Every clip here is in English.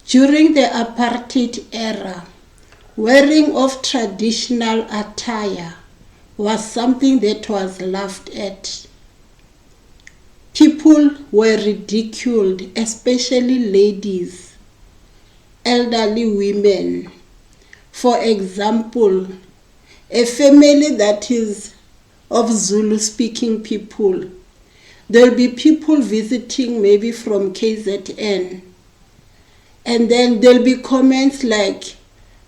During the apartheid era, wearing of traditional attire was something that was laughed at. People were ridiculed, especially ladies, elderly women. For example, a family that is of Zulu-speaking people, there'll be people visiting maybe from KZN, and then there'll be comments like,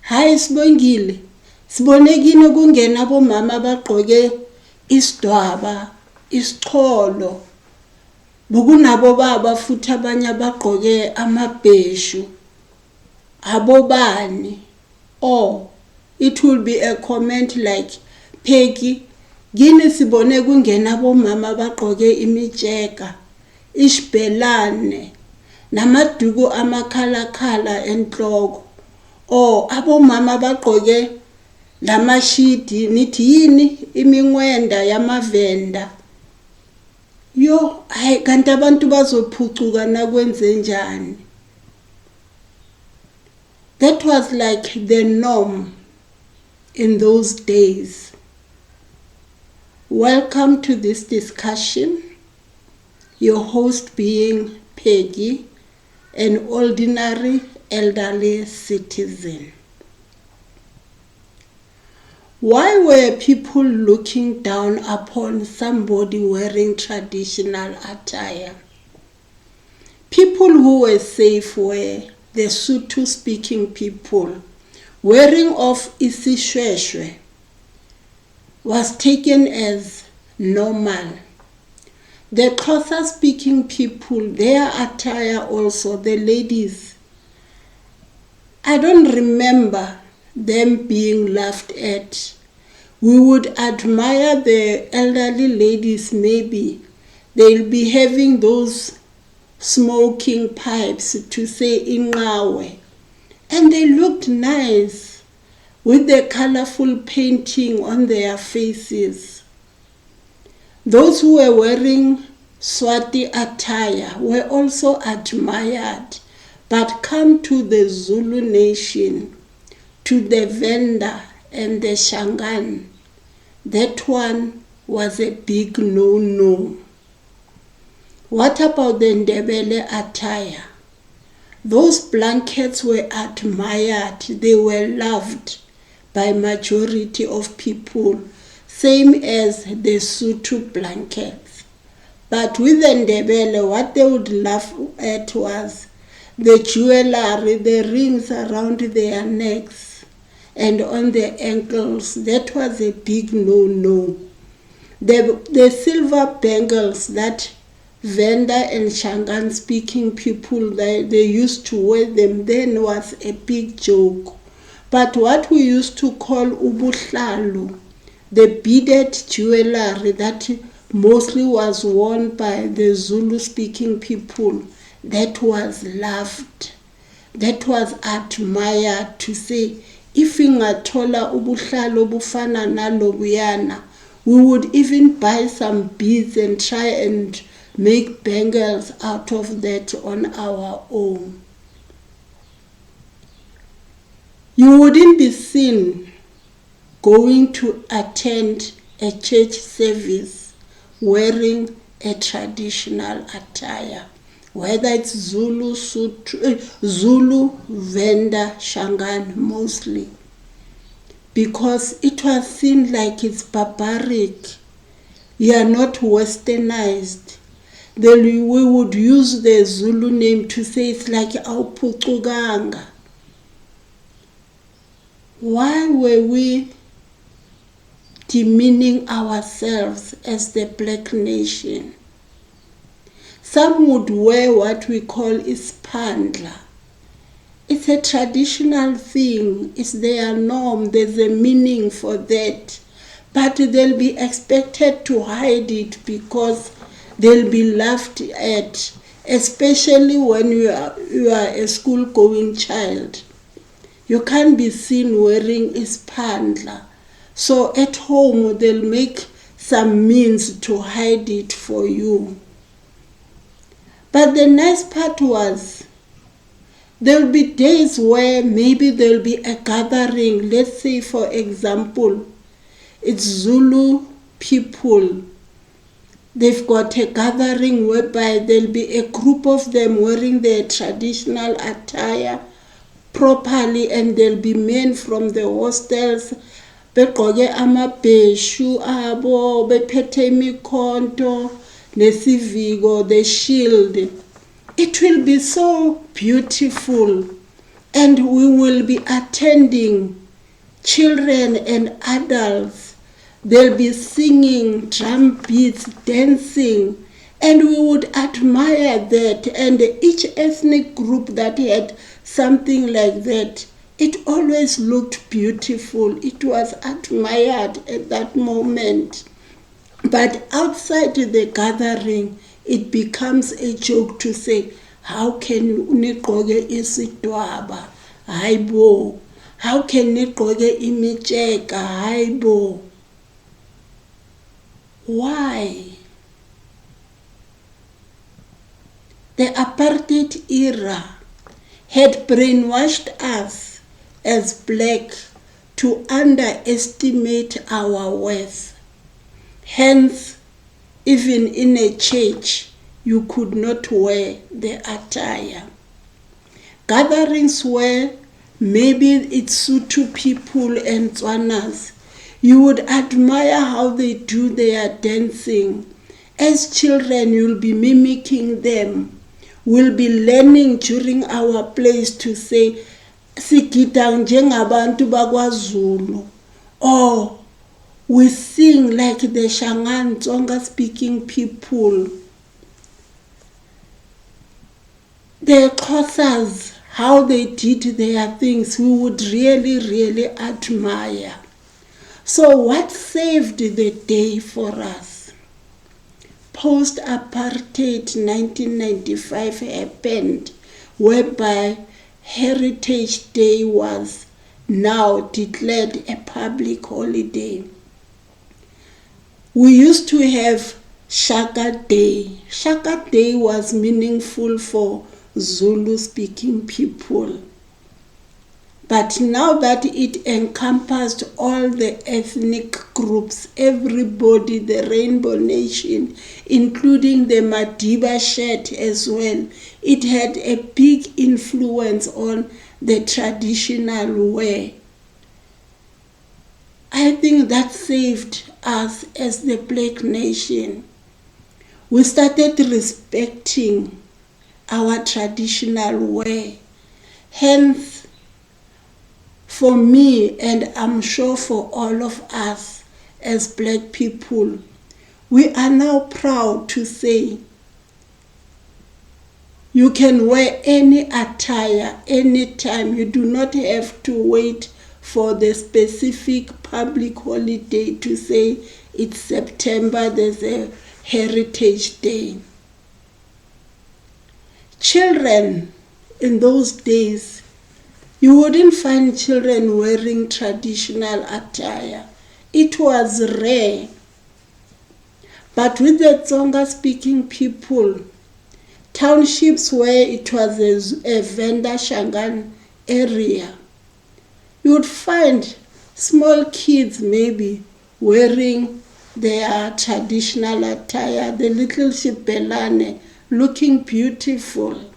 "Hi Sibongile, sibonekile kungena bomama bagqoke isidwaba, isicholo. Bukunabo baba futhi abanye abagqoke amabheshu. Abobani?" Or it will be a comment like, "Peggy, gini sibone kungena bomama bagqoke imitsheka, isibelane, namaduku amakhalakhala enhloko." Or abomama bagqoke lamashidi nithi yini iminwenda yamavenda. Yo, hayi kanti abantu bazophucuka nakwenze njani. That was like the norm in those days. Welcome to this discussion. Your host being Peggy, an ordinary elderly citizen. Why were people looking down upon somebody wearing traditional attire? People who were safe were the Sotho-speaking people. Wearing of isishweshwe was taken as normal. The Xhosa-speaking people, their attire also, the ladies, I don't remember them being laughed at. We would admire the elderly ladies, maybe they'll be having those smoking pipes to say inqawe, and they looked nice with the colorful painting on their faces. Those who were wearing Swati attire were also admired, but come to the Zulu nation, to the Venda and the Shangan, that one was a big no-no. What about the Ndebele attire? Those blankets were admired, they were loved by majority of people, same as the Sotho blankets. But with the Ndebele, what they would laugh at was the jewelry, the rings around their necks and on their ankles. That was a big no-no. The silver bangles that Venda and Shangan speaking people, they used to wear them then was a big joke. But what we used to call ubuhlalu, the beaded jewelry that mostly was worn by the Zulu speaking people, that was loved, that was admired, to say, if ingathola ubuhlalu bufana nalobuyana, we would even buy some beads and try and make bangles out of that on our own. You wouldn't be seen going to attend a church service wearing a traditional attire, whether it's Zulu, Zulu, Venda, Shangan mostly, because it was seen like it's barbaric. You are not westernized. Then we would use the Zulu name to say it's like awuphucukanga. Why were we demeaning ourselves as the black nation? Some would wear what we call ispandla. It's a traditional thing, it's their norm, there's a meaning for that. But they'll be expected to hide it because they'll be laughed at, especially when you are a school-going child. You can't be seen wearing ispandla. So at home, they'll make some means to hide it for you. But the nice part was, There will be days where maybe there will be a gathering. Let's say, for example, it's Zulu people. They've got a gathering whereby there'll be a group of them wearing their traditional attire properly, and there'll be men from the hostels begqoke amabheshu abo bephethe imikhonto nesiviko, the shield. It will be so beautiful, and we will be attending, children and adults. They'll be singing, drum beats, dancing, and we would admire that. And each ethnic group that had something like that, it always looked beautiful. It was admired at that moment. But outside the gathering, it becomes a joke to say, how can nigqoke isidwaba? Hayibo. How can nigqoke imitsheka? Hayibo. Why? The apartheid era had brainwashed us as black to underestimate our worth. Hence, even in a church, you could not wear the attire. Gatherings where maybe it's Sotho people and Tswanas, you would admire how they do their dancing. As children, you'll be mimicking them. We'll be learning during our place to say, sigida njengabantu bakwaZulu, or we sing like the Shangaan Tsonga speaking people. The Xhosas, how they did their things, we would really, really admire. So what saved the day for us? Post-apartheid 1995 happened, whereby Heritage Day was now declared a public holiday. We used to have shakaday. Shakaday was meaningful for Zulu-speaking people. But now that it encompassed all the ethnic groups, everybody, the Rainbow Nation, including the Madiba shirt as well, it had a big influence on the traditional wear. I think that saved us as the Black nation. We started respecting our traditional wear. Hence, for me, and I'm sure for all of us as Black people, we are now proud to say you can wear any attire anytime. You do not have to wait for the specific public holiday to say it's September, there's a Heritage Day. Children in those days, you wouldn't find children wearing traditional attire. It was rare. But with the Tsonga-speaking people, townships where it was a Venda Shangaan area, you would find small kids maybe wearing their traditional attire, the little shibelane, looking beautiful.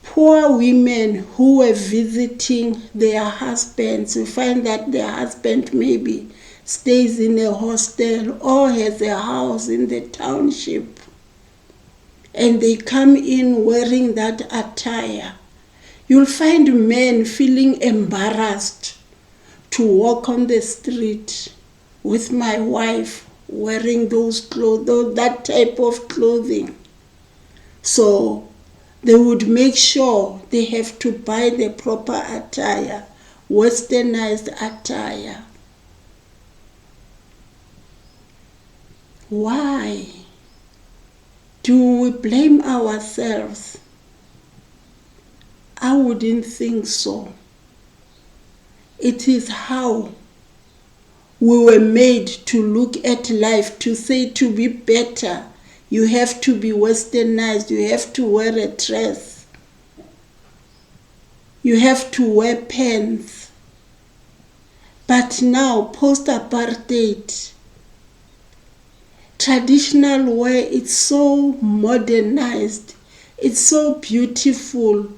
Poor women who were visiting their husbands, you find that their husband maybe stays in a hostel or has a house in the township, and they come in wearing that attire. You'll find men feeling embarrassed to walk on the street with my wife wearing those clothes, that type of clothing. So they would make sure they have to buy the proper attire, westernized attire. Why? Do we blame ourselves? I wouldn't think so. It is how we were made to look at life, to say to be better, you have to be westernized, you have to wear a dress, you have to wear pants. But now, post-apartheid, traditional wear, it's so modernized, it's so beautiful.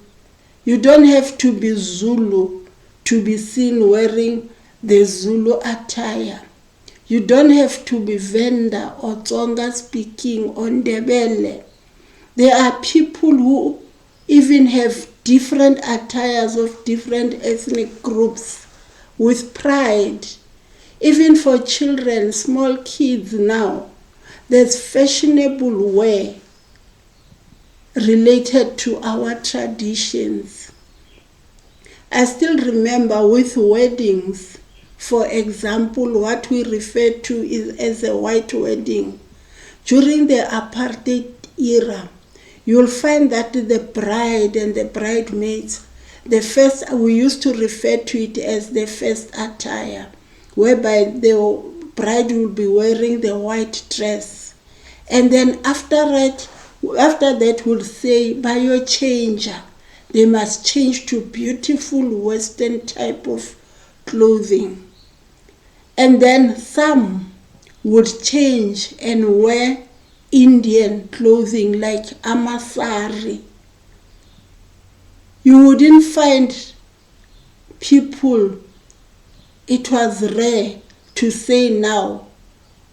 You don't have to be Zulu to be seen wearing the Zulu attire. You don't have to be Venda or Tsonga speaking on Ndebele. There are people who even have different attires of different ethnic groups with pride. Even for children, small kids now, there's fashionable wear related to our traditions. I still remember with weddings, for example, what we refer to as a white wedding. During the apartheid era, you'll find that the bride and the bridesmaids, we used to refer to it as the first attire, whereby the bride will be wearing the white dress. And then after that we'll say, by your changer, they must change to beautiful Western type of clothing. And then some would change and wear Indian clothing like amasari. You wouldn't find people, it was rare to say now,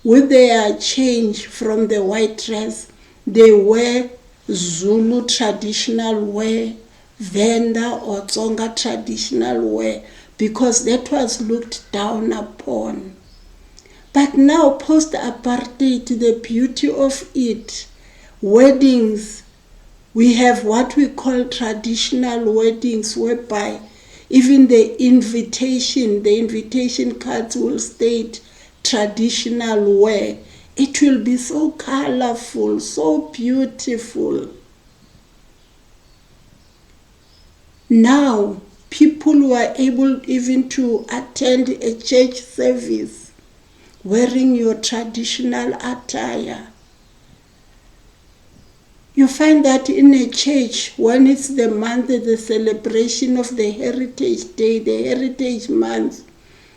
with their change from the white dress, they wear Zulu traditional wear, Venda or Tsonga traditional wear, because that was looked down upon. But now, post-apartheid, the beauty of it, weddings, we have what we call traditional weddings, whereby even the invitation cards will state traditional wear. It will be so colorful, so beautiful. Now, people were able even to attend a church service wearing your traditional attire. You find that in a church, when it's the month, the celebration of the Heritage Day, the Heritage Month,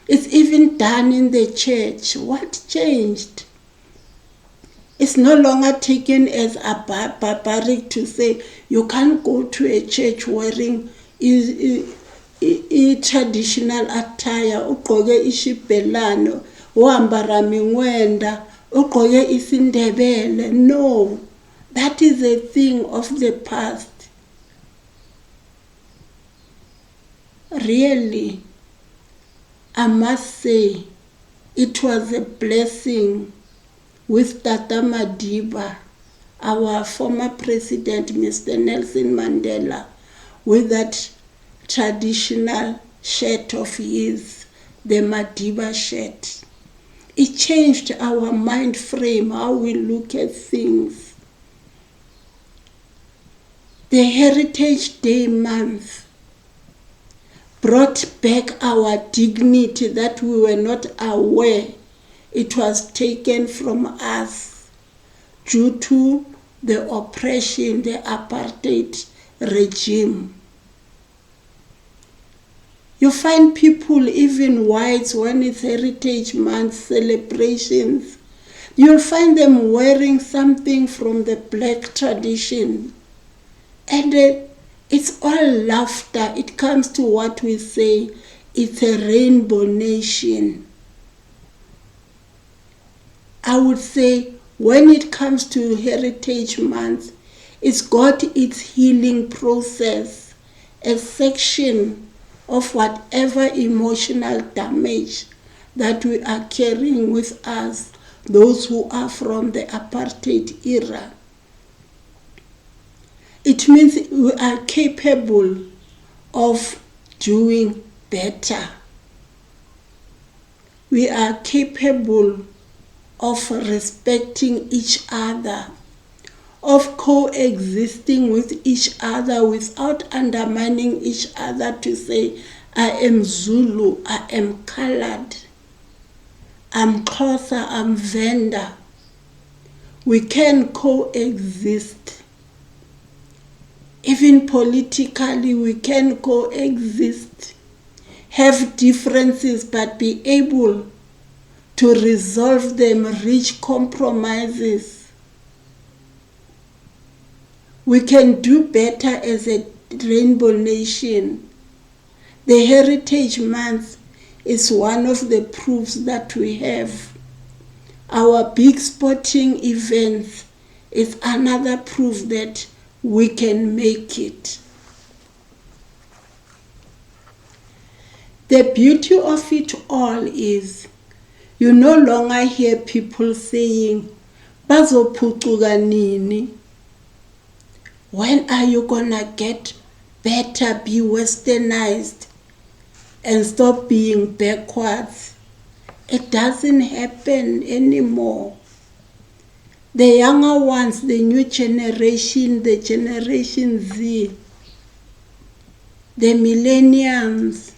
it's even done in the church. What changed? It's no longer taken as a barbaric to say you can't go to a church wearing traditional attire, ugqoke ishibhelano, uhambara minwenda, ugqoke isindebele. No, that is a thing of the past. Really, I must say, it was a blessing with Tata Madiba, our former president, Mr. Nelson Mandela, with that traditional shirt of his, the Madiba shirt. It changed our mind frame, how we look at things. The Heritage Day month brought back our dignity that we were not aware it was taken from us due to the oppression, the apartheid regime. You find people, even whites, when it's Heritage Month celebrations, you'll find them wearing something from the black tradition. And it's all laughter. It comes to what we say, it's a rainbow nation. I would say when it comes to Heritage Month, it's got its healing process, a section of whatever emotional damage that we are carrying with us, those who are from the apartheid era. It means we are capable of doing better. We are capable of respecting each other, of coexisting with each other without undermining each other to say, I am Zulu, I am colored, I'm Xhosa, I'm Venda. We can coexist. Even politically, we can coexist. Have differences, but be able to resolve them, reach compromises. We can do better as a rainbow nation. The Heritage Month is one of the proofs that we have. Our big sporting events is another proof that we can make it. The beauty of it all is you no longer hear people saying, "Bazophucuka nini? When are you gonna get better, be westernized, and stop being backwards?" It doesn't happen anymore. The younger ones, the new generation, the Generation Z, the millennials,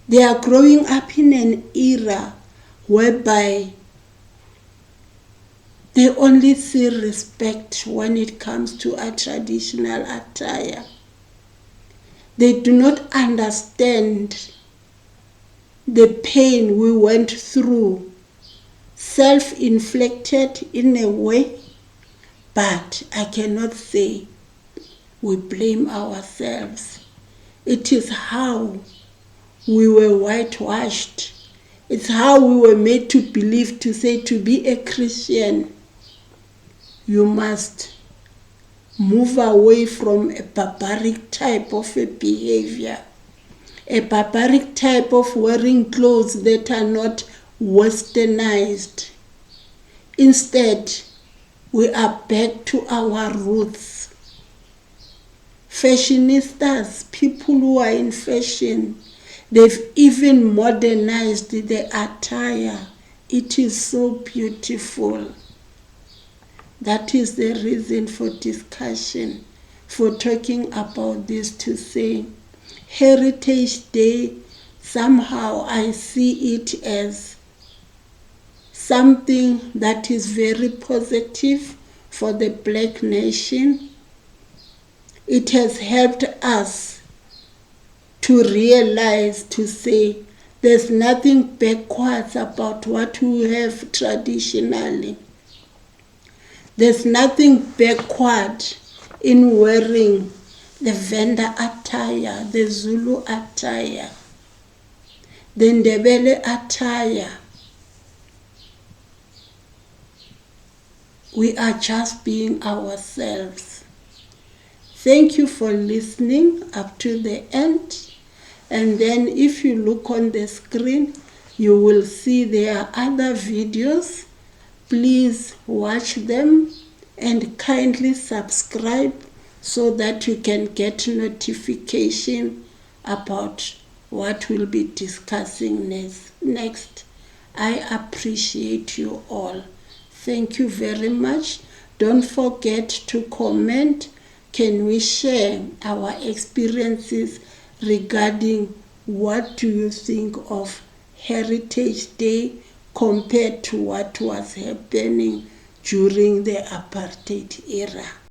they are growing up in an era whereby they only see respect when it comes to a traditional attire. They do not understand the pain we went through, self-inflicted in a way, but I cannot say we blame ourselves. It is how we were whitewashed. It's how we were made to believe, to say, to be a Christian, you must move away from a barbaric type of a behavior, a barbaric type of wearing clothes that are not westernized. Instead, we are back to our roots. Fashionistas, people who are in fashion, they've even modernized the attire. It is so beautiful. That is the reason for discussion, for talking about this, to say Heritage Day, somehow I see it as something that is very positive for the Black nation. It has helped us to realize, to say, there's nothing backwards about what we have traditionally. There's nothing backward in wearing the Venda attire, the Zulu attire, the Ndebele attire. We are just being ourselves. Thank you for listening up to the end. And then if you look on the screen, you will see there are other videos. Please watch them and kindly subscribe so that you can get notification about what we'll be discussing next. I appreciate you all. Thank you very much. Don't forget to comment. Can we share our experiences regarding what do you think of Heritage Day compared to what was happening during the apartheid era?